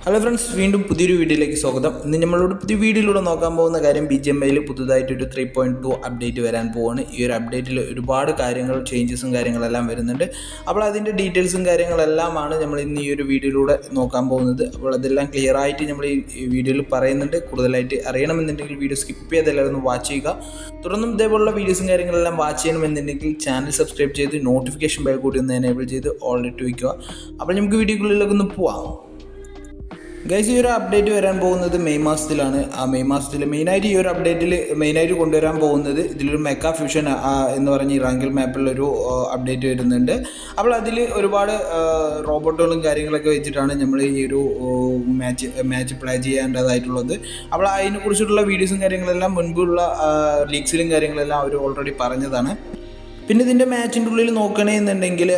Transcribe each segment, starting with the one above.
Hello friends, വീണ്ടും പുതിയൊരു വീഡിയോയിലേക്ക് സ്വാഗതം. ഇന്ന് നമ്മളോട് പുതിയ വീഡിയോയിലൂടെ നോക്കാൻ പോകുന്ന കാര്യം BGMIയിൽ പുതുതായിട്ടൊരു 3.2 അപ്ഡേറ്റ് വരാൻ പോവാണ്. ഈ ഒരു അപ്ഡേറ്റിൽ ഒരുപാട് കാര്യങ്ങൾ ചേഞ്ചസും കാര്യങ്ങളെല്ലാം വരുന്നുണ്ട്. അപ്പോൾ അതിൻ്റെ ഡീറ്റെയിൽസും കാര്യങ്ങളെല്ലാമാണ് നമ്മൾ ഇന്ന് ഈ ഒരു വീഡിയോയിലൂടെ നോക്കാൻ പോകുന്നത്. അപ്പോൾ അതെല്ലാം ക്ലിയർ ആയിട്ട് നമ്മൾ ഈ വീഡിയോയിൽ പറയുന്നുണ്ട്. കൂടുതലായിട്ട് അറിയണമെന്നുണ്ടെങ്കിൽ വീഡിയോ സ്കിപ്പ് ചെയ്തെല്ലാം ഒന്ന് വാച്ച് ചെയ്യുക. തുടർന്നും ഇതേപോലുള്ള വീഡിയോസും കാര്യങ്ങളെല്ലാം വാച്ച് ചെയ്യണമെന്നുണ്ടെങ്കിൽ ചാനൽ സബ്സ്ക്രൈബ് ചെയ്ത് നോട്ടിഫിക്കേഷൻ ബെൽ കൂടി ഒന്ന് എനേബിൾ ചെയ്ത് ഓൾ ഇട്ട് വയ്ക്കുക. അപ്പോൾ നമുക്ക് വീഡിയോക്കുള്ളിലേക്ക് ഒന്ന് പോവാം. ഗൈസ്, ഈ ഒരു അപ്ഡേറ്റ് വരാൻ പോകുന്നത് മെയ് മാസത്തിലാണ്. ആ മെയ് മാസത്തിൽ മെയിനായിട്ട് ഈ ഒരു അപ്ഡേറ്റിൽ മെയിനായിട്ട് കൊണ്ടുവരാൻ പോകുന്നത് ഇതിലൊരു മെക്ക ഫ്യൂഷൻ എന്ന് പറഞ്ഞ് ഇറാങ്കിൽ മാപ്പിലൊരു അപ്ഡേറ്റ് വരുന്നുണ്ട്. അപ്പോൾ അതിൽ ഒരുപാട് റോബോട്ടുകളും കാര്യങ്ങളൊക്കെ വെച്ചിട്ടാണ് നമ്മൾ ഈ ഒരു മാച്ച് പ്ലേ ചെയ്യേണ്ടതായിട്ടുള്ളത്. അപ്പോൾ അതിനെക്കുറിച്ചിട്ടുള്ള വീഡിയോസും കാര്യങ്ങളെല്ലാം മുൻപുള്ള ലീക്സിലും കാര്യങ്ങളെല്ലാം അവർ ഓൾറെഡി പറഞ്ഞതാണ്. പിന്നെ ഇതിൻ്റെ മാച്ചിൻ്റെ ഉള്ളിൽ നോക്കണമെന്നുണ്ടെങ്കിൽ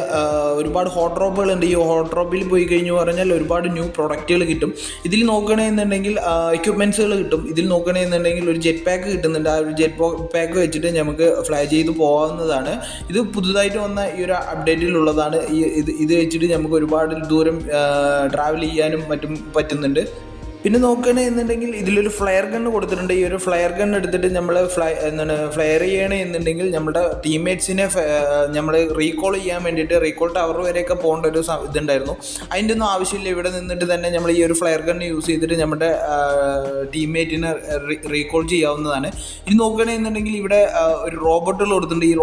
ഒരുപാട് ഹോട്ട് ഡ്രോപ്പുകളുണ്ട്. ഈ ഹോട്ട് ഡ്രോപ്പിൽ പോയി കഴിഞ്ഞു പറഞ്ഞാൽ ഒരുപാട് ന്യൂ പ്രൊഡക്റ്റുകൾ കിട്ടും. ഇതിൽ നോക്കണമെന്നുണ്ടെങ്കിൽ എക്യുപ്മെൻറ്റ്സുകൾ കിട്ടും. ഇതിൽ നോക്കണമെന്നുണ്ടെങ്കിൽ ഒരു ജെറ്റ് പാക്ക് കിട്ടുന്നുണ്ട്. ആ ഒരു ജെറ്റ് പാക്ക് വെച്ചിട്ട് നമുക്ക് ഫ്ലൈ ചെയ്ത് പോകാവുന്നതാണ്. ഇത് പുതുതായിട്ട് വന്ന ഈ ഒരു അപ്ഡേറ്റിലുള്ളതാണ്. ഇത് വെച്ചിട്ട് നമുക്ക് ഒരുപാട് ദൂരം ട്രാവൽ ചെയ്യാനും മറ്റും പറ്റുന്നുണ്ട്. പിന്നെ നോക്കുകയാണെന്നുണ്ടെങ്കിൽ ഇതിലൊരു ഫ്ലയർ ഗണ്ണ് കൊടുത്തിട്ടുണ്ട്. ഈ ഒരു ഫ്ലയർ ഗണ്ണ് എടുത്തിട്ട് നമ്മൾ ഫ്ലയർ ചെയ്യണമെന്നുണ്ടെങ്കിൽ നമ്മുടെ ടീംമേറ്റ്സിനെ നമ്മൾ റീകോൾ ചെയ്യാൻ വേണ്ടിയിട്ട് റീകോൾ ടവർ വരെയൊക്കെ പോകേണ്ട ഒരു ഇതുണ്ടായിരുന്നു. അതിൻ്റെ ഒന്നും ആവശ്യമില്ല. ഇവിടെ നിന്നിട്ട് തന്നെ നമ്മൾ ഈ ഒരു ഫ്ലയർ ഗണ്ണ് യൂസ് ചെയ്തിട്ട് നമ്മുടെ ടീംമേറ്റിനെ റീകോൾ ചെയ്യാവുന്നതാണ്. ഇനി നോക്കുകയാണെന്നുണ്ടെങ്കിൽ ഇവിടെ ഒരു റോബോട്ടുകൾ കൊടുത്തിട്ടുണ്ട്. ഈ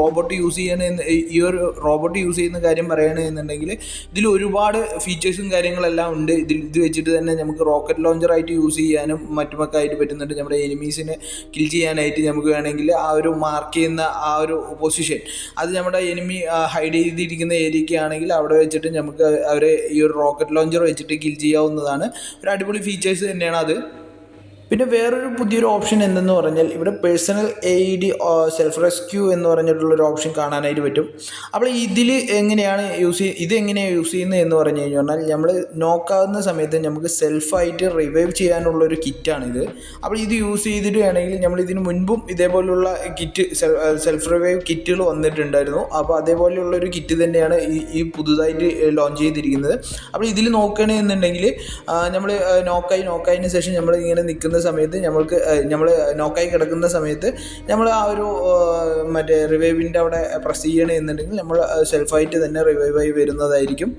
റോബോട്ട് യൂസ് ചെയ്യുന്ന കാര്യം പറയുകയാണെന്നുണ്ടെങ്കിൽ ഇതിൽ ഒരുപാട് ഫീച്ചേഴ്സും കാര്യങ്ങളെല്ലാം ഉണ്ട്. ഇത് വെച്ചിട്ട് തന്നെ നമുക്ക് റോക്കറ്റ് ലോഞ്ചർ ആയിട്ട് യൂസ് ചെയ്യാനും മറ്റുമൊക്കെ ആയിട്ട് പറ്റുന്നുണ്ട്. നമ്മുടെ എനിമീസിനെ കിൽ ചെയ്യാനായിട്ട് നമുക്ക് വേണമെങ്കിൽ ആ ഒരു മാർക്ക് ചെയ്യുന്ന ആ ഒരു പൊസിഷൻ അത് നമ്മുടെ എനിമി ഹൈഡ് ചെയ്തിരിക്കുന്ന ഏരിയയ്ക്ക് ആണെങ്കിൽ അവിടെ വെച്ചിട്ട് നമുക്ക് അവരെ ഈ ഒരു റോക്കറ്റ് ലോഞ്ചർ വെച്ചിട്ട് കിൽ ചെയ്യാവുന്നതാണ്. ഒരു അടിപൊളി ഫീച്ചേഴ്സ് തന്നെയാണ് അത്. പിന്നെ വേറൊരു പുതിയൊരു ഓപ്ഷൻ എന്തെന്ന് പറഞ്ഞാൽ ഇവിടെ പേഴ്സണൽ AED സെൽഫ് റെസ്ക്യൂ എന്ന് പറഞ്ഞിട്ടുള്ളൊരു ഓപ്ഷൻ കാണാനായിട്ട് പറ്റും. അപ്പോൾ ഇതിൽ എങ്ങനെയാണ് ഇതെങ്ങനെയാണ് യൂസ് ചെയ്യുന്നത് എന്ന് പറഞ്ഞു കഴിഞ്ഞാൽ നമ്മൾ നോക്കാവുന്ന സമയത്ത് നമുക്ക് സെൽഫായിട്ട് റിവൈവ് ചെയ്യാനുള്ളൊരു കിറ്റാണിത്. അപ്പോൾ ഇത് യൂസ് ചെയ്തിട്ട് വേണമെങ്കിൽ നമ്മൾ ഇതിന് മുൻപും ഇതേപോലുള്ള കിറ്റ് സെൽഫ് റിവൈവ് കിറ്റുകൾ വന്നിട്ടുണ്ടായിരുന്നു. അപ്പോൾ അതേപോലെയുള്ളൊരു കിറ്റ് തന്നെയാണ് ഈ പുതുതായിട്ട് ലോഞ്ച് ചെയ്തിരിക്കുന്നത്. അപ്പോൾ ഇതിൽ നോക്കണമെന്നുണ്ടെങ്കിൽ നമ്മൾ നോക്കായതിന് ശേഷം നമ്മൾ ഇങ്ങനെ നിൽക്കുന്ന സമയത്ത് നമ്മൾ നോക്കായി കിടക്കുന്ന സമയത്ത് നമ്മൾ ആ ഒരു മറ്റേ റിവൈവിൻ്റെ അവിടെ പ്രസ് ചെയ്യണമെന്നുണ്ടെങ്കിൽ നമ്മൾ സെൽഫായിട്ട് തന്നെ റിവൈവായി വരുന്നതായിരിക്കും.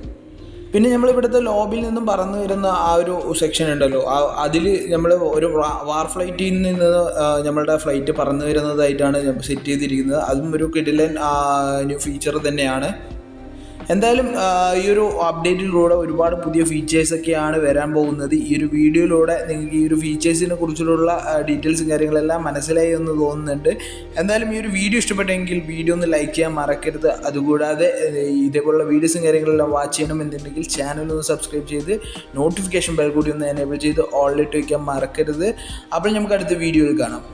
പിന്നെ നമ്മൾ ഇവിടുത്തെ ലോബിയിൽ നിന്നും പറന്നു വരുന്ന ആ ഒരു സെക്ഷൻ ഉണ്ടല്ലോ, അതിൽ നമ്മൾ ഒരു വാർ ഫ്ലൈറ്റിൽ നിന്ന് നമ്മളുടെ ഫ്ലൈറ്റ് പറന്നു വരുന്നതായിട്ടാണ് സെറ്റ് ചെയ്തിരിക്കുന്നത്. അതും ഒരു കിടിലൻ ഫീച്ചർ തന്നെയാണ്. എന്തായാലും ഈ ഒരു അപ്ഡേറ്റിലൂടെ ഒരുപാട് പുതിയ ഫീച്ചേഴ്സൊക്കെയാണ് വരാൻ പോകുന്നത്. ഈ ഒരു വീഡിയോയിലൂടെ നിങ്ങൾക്ക് ഈ ഒരു ഫീച്ചേഴ്സിനെ കുറിച്ചുള്ള ഡീറ്റെയിൽസും കാര്യങ്ങളെല്ലാം മനസ്സിലായി എന്ന് തോന്നുന്നുണ്ട്. എന്തായാലും ഈ ഒരു വീഡിയോ ഇഷ്ടപ്പെട്ടെങ്കിൽ വീഡിയോ ഒന്ന് ലൈക്ക് ചെയ്യാൻ മറക്കരുത്. അതുകൂടാതെ ഇതേപോലുള്ള വീഡിയോസും കാര്യങ്ങളെല്ലാം വാച്ച് ചെയ്യണമെന്നുണ്ടെങ്കിൽ ചാനലൊന്ന് സബ്സ്ക്രൈബ് ചെയ്ത് നോട്ടിഫിക്കേഷൻ ബെൽ കൂടി ഒന്ന് എനേബിൾ ചെയ്ത് ഓൾ ഇട്ട് വയ്ക്കാൻ മറക്കരുത്. അപ്പോൾ നമുക്ക് അടുത്ത വീഡിയോയിൽ കാണാം.